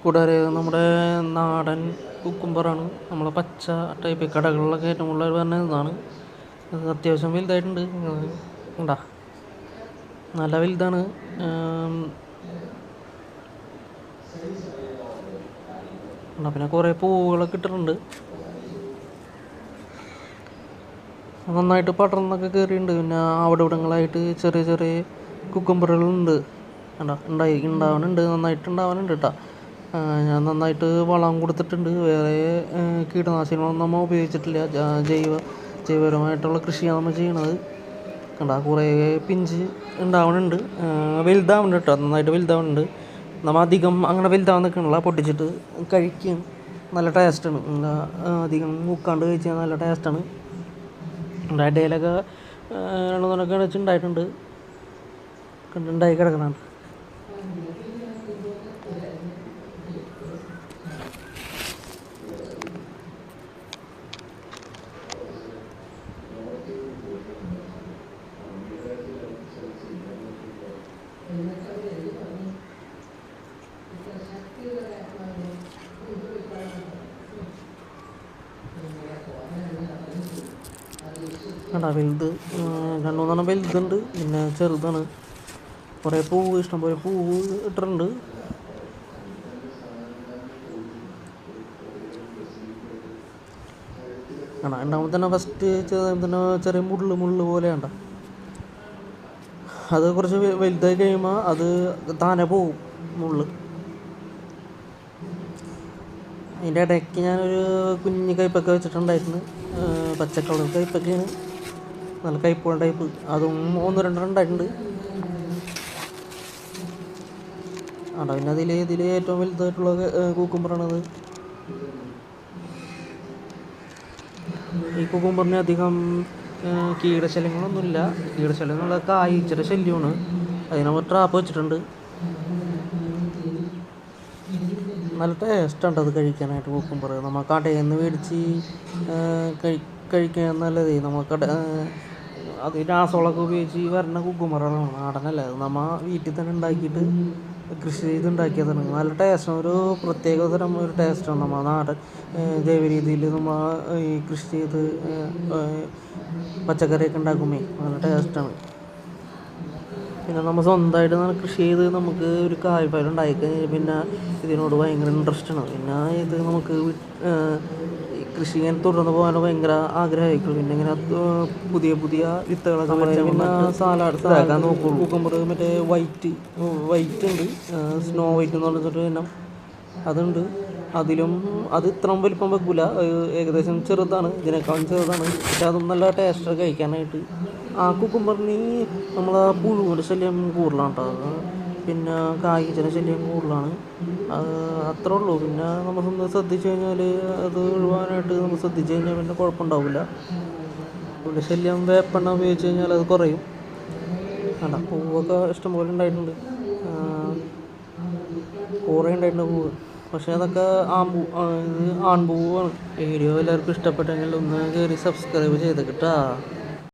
കൂടാതെ നമ്മുടെ നാടൻ കുക്കുംബറാണ്. നമ്മളെ പച്ച ടൈപ്പ് കടകളിലൊക്കെ ഏറ്റവും കൂടുതൽ പറഞ്ഞ ഇതാണ്. അത് അത്യാവശ്യം വലുതായിട്ടുണ്ട്. ഉണ്ടാ നല്ല വലുതാണ്. പിന്നെ കുറേ പൂവുകളൊക്കെ ഇട്ടിട്ടുണ്ട്. നന്നായിട്ട് പടർന്നൊക്കെ കയറിയിട്ടുണ്ട്. പിന്നെ അവിടെ ഇവിടങ്ങളായിട്ട് ചെറിയ ചെറിയ കുക്കുംബറുകളുണ്ട്. ഉണ്ടാവാനുണ്ട്, നന്നായിട്ട് ഉണ്ടാവാനുണ്ട് കേട്ടോ. ഞാൻ നന്നായിട്ട് വളം കൊടുത്തിട്ടുണ്ട്. വേറെ കീടനാശിനികളൊന്നും നമ്മൾ ഉപയോഗിച്ചിട്ടില്ല. ജൈവപരമായിട്ടുള്ള കൃഷിയാണ് നമ്മൾ ചെയ്യണത്. കുറേ പിഞ്ച് ഉണ്ടാവുന്നുണ്ട്, വലുതാവുന്നുണ്ട് കേട്ടോ. നന്നായിട്ട് വലുതാവുന്നുണ്ട്. നമ്മൾ അധികം അങ്ങനെ വലുതാവാൻ നിൽക്കണില്ല, പൊട്ടിച്ചിട്ട് കഴിക്കും. നല്ല ടേസ്റ്റാണ്. അധികം മൂക്കാണ്ട് കഴിച്ചാൽ നല്ല ടേസ്റ്റാണ്. ഇടയിലൊക്കെ രണ്ടെണ്ണമൊക്കെ വെച്ചുണ്ടായിട്ടുണ്ട്, ഉണ്ടായി കിടക്കണുണ്ട്. വലുത് 2-3 വലുതുണ്ട്, പിന്നെ ചെറുതാണ്. കുറേ പൂവ്, ഇഷ്ടംപോലെ പൂവ് ഇട്ടിട്ടുണ്ട്. ഉണ്ടാകുമ്പോൾ തന്നെ ഫസ്റ്റ് തന്നെ ചെറിയ മുള്ള് പോലെയുണ്ട. അത് കുറച്ച് വലുതായി കഴിയുമ്പോൾ അത് താനെ പോവും മുള്ള്. അതിൻ്റെ ഇടയ്ക്ക് ഞാനൊരു കുഞ്ഞ് കയ്പ്പൊക്കെ വെച്ചിട്ടുണ്ടായിരുന്നു. പച്ചക്കളർ കയ്പ്പൊക്കെയാണ്, നല്ല കയ്പ്പുള്ള ടൈപ്പ്. അതും 1-2 ഉണ്ടായിട്ടുണ്ട്. പിന്നെ ഇതിൽ ഏറ്റവും വലുതായിട്ടുള്ള കുക്കുംബറാണത്. ഈ കുക്കുംബറിന് അധികം കീടശല്യങ്ങളൊന്നുമില്ല. കീടശല്യങ്ങളുള്ള കായ്ച്ചയുടെ ശല്യമാണ്. അതിന് നമ്മൾ ട്രാപ്പ് വെച്ചിട്ടുണ്ട്. നല്ല ടേസ്റ്റാണ് അത് കഴിക്കാനായിട്ട്. കുക്കുംബർ നമ്മൾ കടയിൽ നിന്ന് മേടിച്ച് കഴിക്കാൻ നല്ലതേ. നമുക്ക് അത് രാസവളമൊക്കെ ഉപയോഗിച്ച് വരുന്ന കുക്കുംബറാണ്, നാടനല്ല. അത് നമ്മൾ വീട്ടിൽ തന്നെ ഉണ്ടാക്കിയിട്ട് കൃഷി ചെയ്ത് ഉണ്ടാക്കിയതാണ്. നല്ല ടേസ്റ്റാണ്, ഒരു പ്രത്യേക തരം ഒരു ടേസ്റ്റാണ്. നമ്മൾ നാടൻ ജൈവ രീതിയിൽ നമ്മൾ ഈ കൃഷി ചെയ്ത് പച്ചക്കറിയൊക്കെ ഉണ്ടാക്കുമ്പോൾ നല്ല ടേസ്റ്റാണ്. പിന്നെ നമ്മൾ സ്വന്തമായിട്ട് കൃഷി ചെയ്ത് നമുക്ക് ഒരു കായ്ഫലം ഉണ്ടായിക്കഴിഞ്ഞാൽ പിന്നെ ഇതിനോട് ഭയങ്കര ഇൻട്രസ്റ്റാണ്. പിന്നെ ഇത് നമുക്ക് കൃഷി ഇങ്ങനെ തുടർന്ന് പോകാൻ ഭയങ്കര ആഗ്രഹമായിരിക്കും. പിന്നെ ഇങ്ങനെ പുതിയ വിത്തുകളൊക്കെ പിന്നെ സാലഡ് ഇതാക്കാൻ നോക്കുള്ളൂ. കുക്കുംബർ മറ്റേ വൈറ്റ് ഉണ്ട്, സ്നോ വൈറ്റ് എന്ന് പറഞ്ഞിട്ട് ഇനം അതുണ്ട്. അത് ഇത്രയും വലിപ്പം വെക്കില്ല, ഏകദേശം ചെറുതാണ്, ഇതിനേക്കാളും ചെറുതാണ്. പക്ഷെ അതും നല്ല ടേസ്റ്റ് കഴിക്കാനായിട്ട്. കുക്കുംബറിന് നമ്മളെ പുഴുവിൻ്റെ ശല്യം കൂടുതലാണ് കേട്ടോ. പിന്നെ കായ്ച്ചയുടെ ശല്യം കൂടുതലാണ്. അത്രേ ഉള്ളൂ. പിന്നെ നമ്മൾ ശ്രദ്ധിച്ചു കഴിഞ്ഞാൽ അത് ഒഴിവാനായിട്ട് നമ്മൾ ശ്രദ്ധിച്ചു കഴിഞ്ഞാൽ പിന്നെ കുഴപ്പമുണ്ടാവില്ല. പുഴുവിൻ്റെ ശല്യം വേപ്പെണ്ണ ഉപയോഗിച്ച് കഴിഞ്ഞാൽ അത് കുറയും. പൂവൊക്കെ ഇഷ്ടംപോലെ ഉണ്ടായിട്ടുണ്ട്, കുറേ ഉണ്ടായിട്ടുണ്ട് പൂവ്. പക്ഷേ അതൊക്കെ ആൺപൂവാണ്. വീഡിയോ എല്ലാവർക്കും ഇഷ്ടപ്പെട്ടെങ്കിൽ ഒന്ന് കയറി സബ്സ്ക്രൈബ് ചെയ്തേക്കട്ടാ.